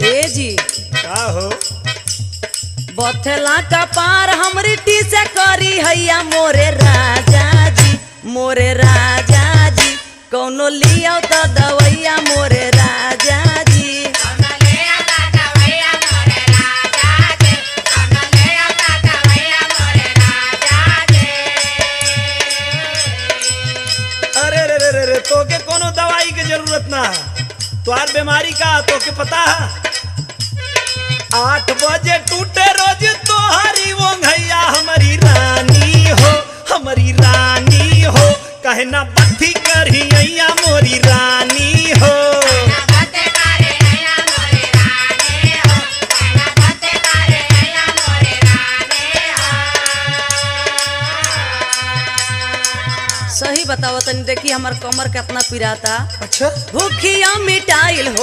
ए जी का हो बथेला का पार हमरी टी से करी हैया मोरे राजा जी कौनो लिया तो दवैया मोरे राजा जी। अरे रे रे रे रे तोके कोनो दवाई के जरूरत ना तोहार बीमारी का तोके पता है 8 बजे टूटे रोज तोहारी वो भैया हमारी रानी हो कहे ना बत्ती करी अइया मोरी रानी हो। सही बताओ तनी देखी हमार कमर कितना पिराता। अच्छा भूखिया मिटाइल हो